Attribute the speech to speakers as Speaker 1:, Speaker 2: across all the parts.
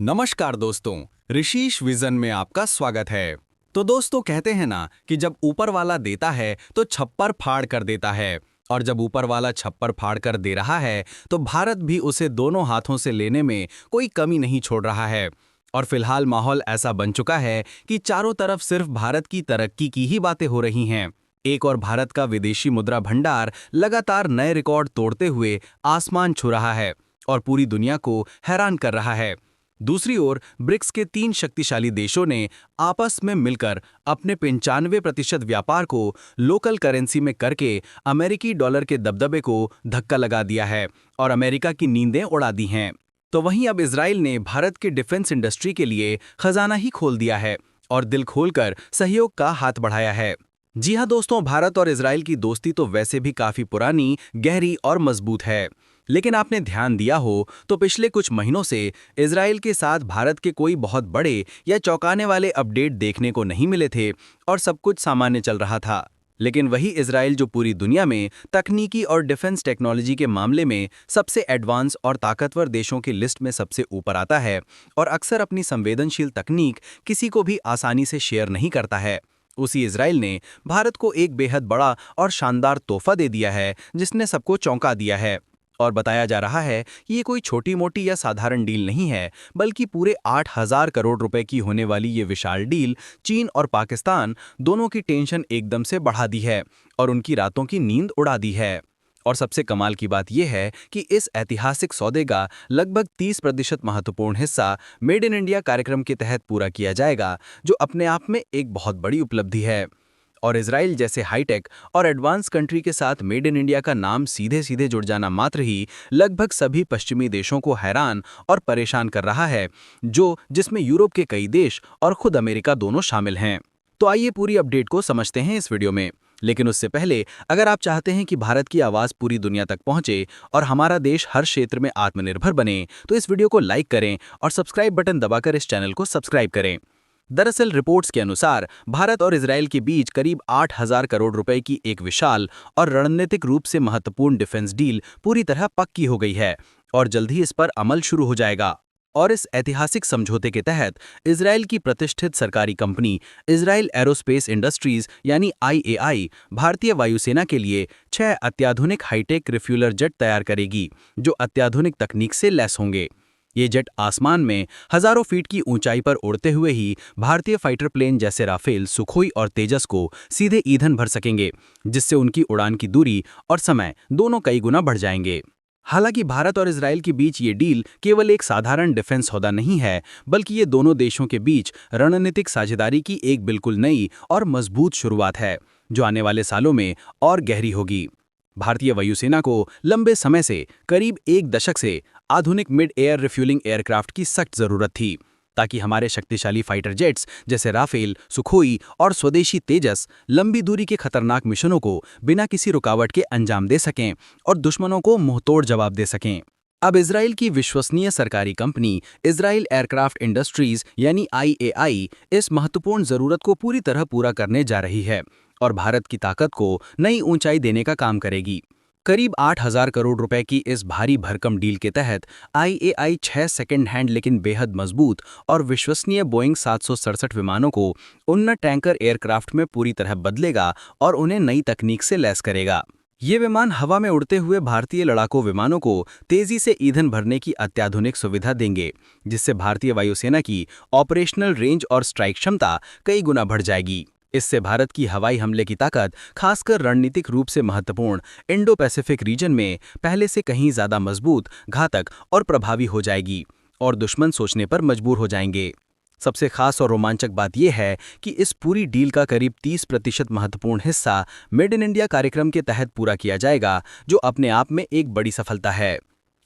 Speaker 1: नमस्कार दोस्तों, ऋषिश विजन में आपका स्वागत है। तो दोस्तों कहते हैं ना कि जब ऊपर वाला देता है तो छप्पर फाड़ कर देता है, और जब ऊपर वाला छप्पर फाड़ कर दे रहा है तो भारत भी उसे दोनों हाथों से लेने में कोई कमी नहीं छोड़ रहा है। और फिलहाल माहौल ऐसा बन चुका है कि चारों तरफ सिर्फ भारत की तरक्की की ही बातें हो रही हैं। एक और भारत का विदेशी मुद्रा भंडार लगातार नए रिकॉर्ड तोड़ते हुए आसमान छू रहा है और पूरी दुनिया को हैरान कर रहा है। दूसरी ओर ब्रिक्स के 3 शक्तिशाली देशों ने आपस में मिलकर अपने 95% व्यापार को लोकल करेंसी में करके अमेरिकी डॉलर के दबदबे को धक्का लगा दिया है और अमेरिका की नींदें उड़ा दी हैं। तो वहीं अब इजराइल ने भारत के डिफेंस इंडस्ट्री के लिए खजाना ही खोल दिया है और दिल खोलकर सहयोग का हाथ बढ़ाया है। जी हाँ दोस्तों, भारत और इजराइल की दोस्ती तो वैसे भी काफी पुरानी, गहरी और मजबूत है। लेकिन आपने ध्यान दिया हो तो पिछले कुछ महीनों से इजराइल के साथ भारत के कोई बहुत बड़े या चौंकाने वाले अपडेट देखने को नहीं मिले थे और सब कुछ सामान्य चल रहा था। लेकिन वही इजराइल जो पूरी दुनिया में तकनीकी और डिफेंस टेक्नोलॉजी के मामले में सबसे एडवांस और ताकतवर देशों की लिस्ट में सबसे ऊपर आता है और अक्सर अपनी संवेदनशील तकनीक किसी को भी आसानी से शेयर नहीं करता है, उसी इजराइल ने भारत को एक बेहद बड़ा और शानदार तोहफा दे दिया है जिसने सबको चौंका दिया है। और बताया जा रहा है कि ये कोई छोटी मोटी या साधारण डील नहीं है, बल्कि पूरे 8,000 करोड़ रुपए की होने वाली ये विशाल डील चीन और पाकिस्तान दोनों की टेंशन एकदम से बढ़ा दी है और उनकी रातों की नींद उड़ा दी है। और सबसे कमाल की बात यह है कि इस ऐतिहासिक सौदे का लगभग 30% महत्वपूर्ण हिस्सा मेड इन इंडिया कार्यक्रम के तहत पूरा किया जाएगा, जो अपने आप में एक बहुत बड़ी उपलब्धि है। और इजराइल जैसे हाईटेक और एडवांस कंट्री के साथ मेड इन इंडिया का नाम सीधे सीधे जुड़ जाना मात्र ही लगभग सभी पश्चिमी देशों को हैरान और परेशान कर रहा है, जिसमें यूरोप के कई देश और खुद अमेरिका दोनों शामिल हैं। तो आइए पूरी अपडेट को समझते हैं इस वीडियो में। लेकिन उससे पहले अगर आप चाहते हैं कि भारत की आवाज़ पूरी दुनिया तक पहुंचे और हमारा देश हर क्षेत्र में आत्मनिर्भर बने, तो इस वीडियो को लाइक करें और सब्सक्राइब बटन दबाकर इस चैनल को सब्सक्राइब करें। दरअसल रिपोर्ट्स के अनुसार भारत और इजराइल के बीच करीब 8,000 करोड़ रुपए की एक विशाल और रणनीतिक रूप से महत्वपूर्ण डिफेंस डील पूरी तरह पक्की हो गई है और जल्द ही इस पर अमल शुरू हो जाएगा। और इस ऐतिहासिक समझौते के तहत इजराइल की प्रतिष्ठित सरकारी कंपनी इजराइल एरोस्पेस इंडस्ट्रीज यानी IAI भारतीय वायुसेना के लिए 6 अत्याधुनिक हाईटेक रिफ्यूलर जेट तैयार करेगी, जो अत्याधुनिक तकनीक से लैस होंगे। ये जेट आसमान में हजारों फीट की ऊंचाई पर उड़ते हुए ही भारतीय फाइटर प्लेन जैसे राफेल, सुखोई और तेजस को सीधे ईंधन भर सकेंगे, जिससे उनकी उड़ान की दूरी और समय दोनों कई गुना बढ़ जाएंगे। हालांकि भारत और इजराइल के बीच ये डील केवल एक साधारण डिफेंस सौदा नहीं है, बल्कि ये दोनों देशों के बीच रणनीतिक साझेदारी की एक बिल्कुल नई और मजबूत शुरुआत है, जो आने वाले सालों में और गहरी होगी। भारतीय वायुसेना को लंबे समय से, करीब एक दशक से, आधुनिक मिड एयर रिफ्यूलिंग एयरक्राफ्ट की सख्त जरूरत थी, ताकि हमारे शक्तिशाली फाइटर जेट्स जैसे राफेल, सुखोई और स्वदेशी तेजस लंबी दूरी के खतरनाक मिशनों को बिना किसी रुकावट के अंजाम दे सकें और दुश्मनों को मुंहतोड़ जवाब दे सकें। अब इजराइल की विश्वसनीय सरकारी कंपनी इजराइल एयरक्राफ्ट इंडस्ट्रीज यानी IAI इस महत्वपूर्ण जरूरत को पूरी तरह पूरा करने जा रही है और भारत की ताकत को नई ऊंचाई देने का काम करेगी। करीब 8,000 करोड़ रुपए की इस भारी भरकम डील के तहत IAI 6 सेकेंड हैंड लेकिन बेहद मजबूत और विश्वसनीय बोइंग 767 विमानों को उन्नत टैंकर एयरक्राफ्ट में पूरी तरह बदलेगा और उन्हें नई तकनीक से लैस करेगा। ये विमान हवा में उड़ते हुए भारतीय लड़ाकू विमानों को तेजी से ईंधन भरने की अत्याधुनिक सुविधा देंगे, जिससे भारतीय वायुसेना की ऑपरेशनल रेंज और स्ट्राइक क्षमता कई गुना बढ़ जाएगी। इससे भारत की हवाई हमले की ताकत, खासकर रणनीतिक रूप से महत्वपूर्ण इंडो पैसिफिक रीजन में, पहले से कहीं ज्यादा मजबूत, घातक और प्रभावी हो जाएगी और दुश्मन सोचने पर मजबूर हो जाएंगे। सबसे खास और रोमांचक बात यह है कि इस पूरी डील का करीब 30% महत्वपूर्ण हिस्सा मेड इन इंडिया कार्यक्रम के तहत पूरा किया जाएगा, जो अपने आप में एक बड़ी सफलता है।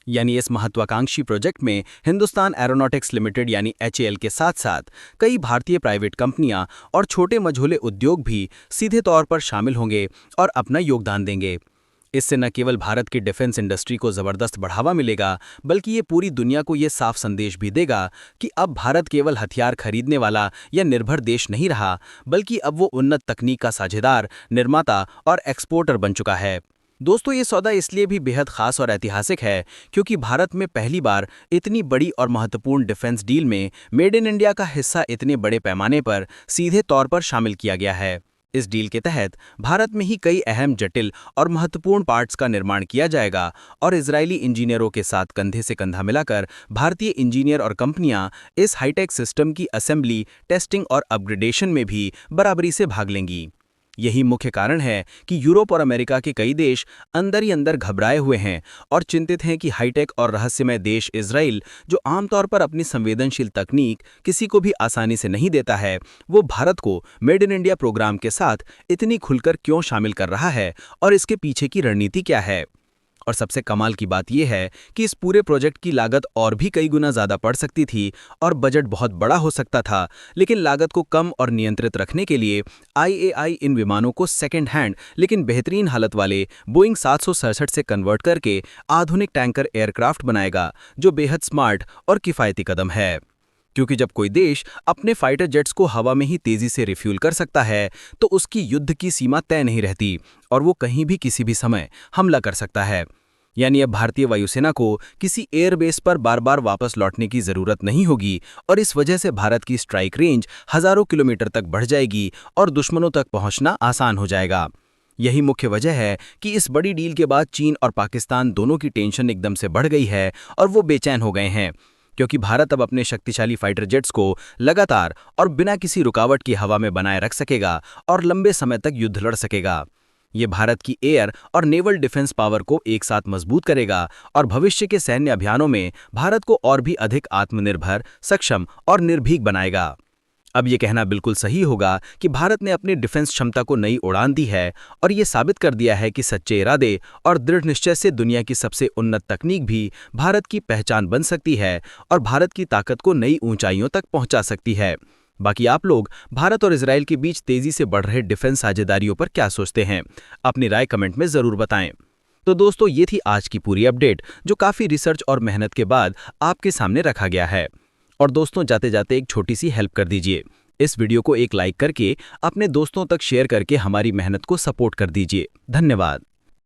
Speaker 1: यानी इस महत्वाकांक्षी प्रोजेक्ट में हिंदुस्तान एरोनॉटिक्स लिमिटेड यानी HAL के साथ साथ कई भारतीय प्राइवेट कंपनियां और छोटे मझोले उद्योग भी सीधे तौर पर शामिल होंगे और अपना योगदान देंगे। इससे न केवल भारत की डिफेंस इंडस्ट्री को जबरदस्त बढ़ावा मिलेगा, बल्कि ये पूरी दुनिया को ये साफ संदेश भी देगा कि अब भारत केवल हथियार खरीदने वाला या निर्भर देश नहीं रहा, बल्कि अब वो उन्नत तकनीक का साझेदार, निर्माता और एक्सपोर्टर बन चुका है।
Speaker 2: दोस्तों, ये सौदा इसलिए भी बेहद खास और ऐतिहासिक है क्योंकि भारत में पहली बार इतनी बड़ी और महत्वपूर्ण डिफेंस डील में मेड इन इंडिया का हिस्सा इतने बड़े पैमाने पर सीधे तौर पर शामिल किया गया है। इस डील के तहत भारत में ही कई अहम जटिल और महत्वपूर्ण पार्ट्स का निर्माण किया जाएगा और इजरायली इंजीनियरों के साथ कंधे से कंधा मिलाकर भारतीय इंजीनियर और कंपनियां इस हाईटेक सिस्टम की असेंबली, टेस्टिंग और अपग्रेडेशन में भी बराबरी से भाग लेंगी। यही मुख्य कारण है कि यूरोप और अमेरिका के कई देश अंदर ही अंदर घबराए हुए हैं और चिंतित हैं कि हाईटेक और रहस्यमय देश इजराइल, जो आमतौर पर अपनी संवेदनशील तकनीक किसी को भी आसानी से नहीं देता है, वो भारत को मेड इन इंडिया प्रोग्राम के साथ इतनी खुलकर क्यों शामिल कर रहा है और इसके पीछे की रणनीति क्या है। और सबसे कमाल की बात यह है कि इस पूरे प्रोजेक्ट की लागत और भी कई गुना ज़्यादा बढ़ सकती थी और बजट बहुत बड़ा हो सकता था, लेकिन लागत को कम और नियंत्रित रखने के लिए आईएआई इन विमानों को सेकेंड हैंड लेकिन बेहतरीन हालत वाले बोइंग 767 से कन्वर्ट करके आधुनिक टैंकर एयरक्राफ्ट बनाएगा, जो बेहद स्मार्ट और किफ़ायती कदम है। क्योंकि जब कोई देश अपने फाइटर जेट्स को हवा में ही तेजी से रिफ्यूल कर सकता है, तो उसकी युद्ध की सीमा तय नहीं रहती और वो कहीं भी किसी भी समय हमला कर सकता है। यानी अब भारतीय वायुसेना को किसी एयरबेस पर बार बार वापस लौटने की जरूरत नहीं होगी और इस वजह से भारत की स्ट्राइक रेंज हजारों किलोमीटर तक बढ़ जाएगी और दुश्मनों तक पहुंचना आसान हो जाएगा। यही मुख्य वजह है कि इस बड़ी डील के बाद चीन और पाकिस्तान दोनों की टेंशन एकदम से बढ़ गई है और वो बेचैन हो गए हैं, क्योंकि भारत अब अपने शक्तिशाली फाइटर जेट्स को लगातार और बिना किसी रुकावट की हवा में बनाए रख सकेगा और लंबे समय तक युद्ध लड़ सकेगा। ये भारत की एयर और नेवल डिफेंस पावर को एक साथ मजबूत करेगा और भविष्य के सैन्य अभियानों में भारत को और भी अधिक आत्मनिर्भर, सक्षम और निर्भीक बनाएगा। अब ये कहना बिल्कुल सही होगा कि भारत ने अपनी डिफेंस क्षमता को नई उड़ान दी है और ये साबित कर दिया है कि सच्चे इरादे और दृढ़ निश्चय से दुनिया की सबसे उन्नत तकनीक भी भारत की पहचान बन सकती है और भारत की ताकत को नई ऊंचाइयों तक पहुंचा सकती है। बाकी आप लोग भारत और इजराइल के बीच तेजी से बढ़ रहे डिफेंस साझेदारियों पर क्या सोचते हैं? अपनी राय कमेंट में जरूर बताएं। तो दोस्तों, ये थी आज की पूरी अपडेट, जो काफी रिसर्च और मेहनत के बाद आपके सामने रखा गया है। और दोस्तों, जाते जाते एक छोटी सी हेल्प कर दीजिए, इस वीडियो को एक लाइक करके अपने दोस्तों तक शेयर करके हमारी मेहनत को सपोर्ट कर दीजिए। धन्यवाद।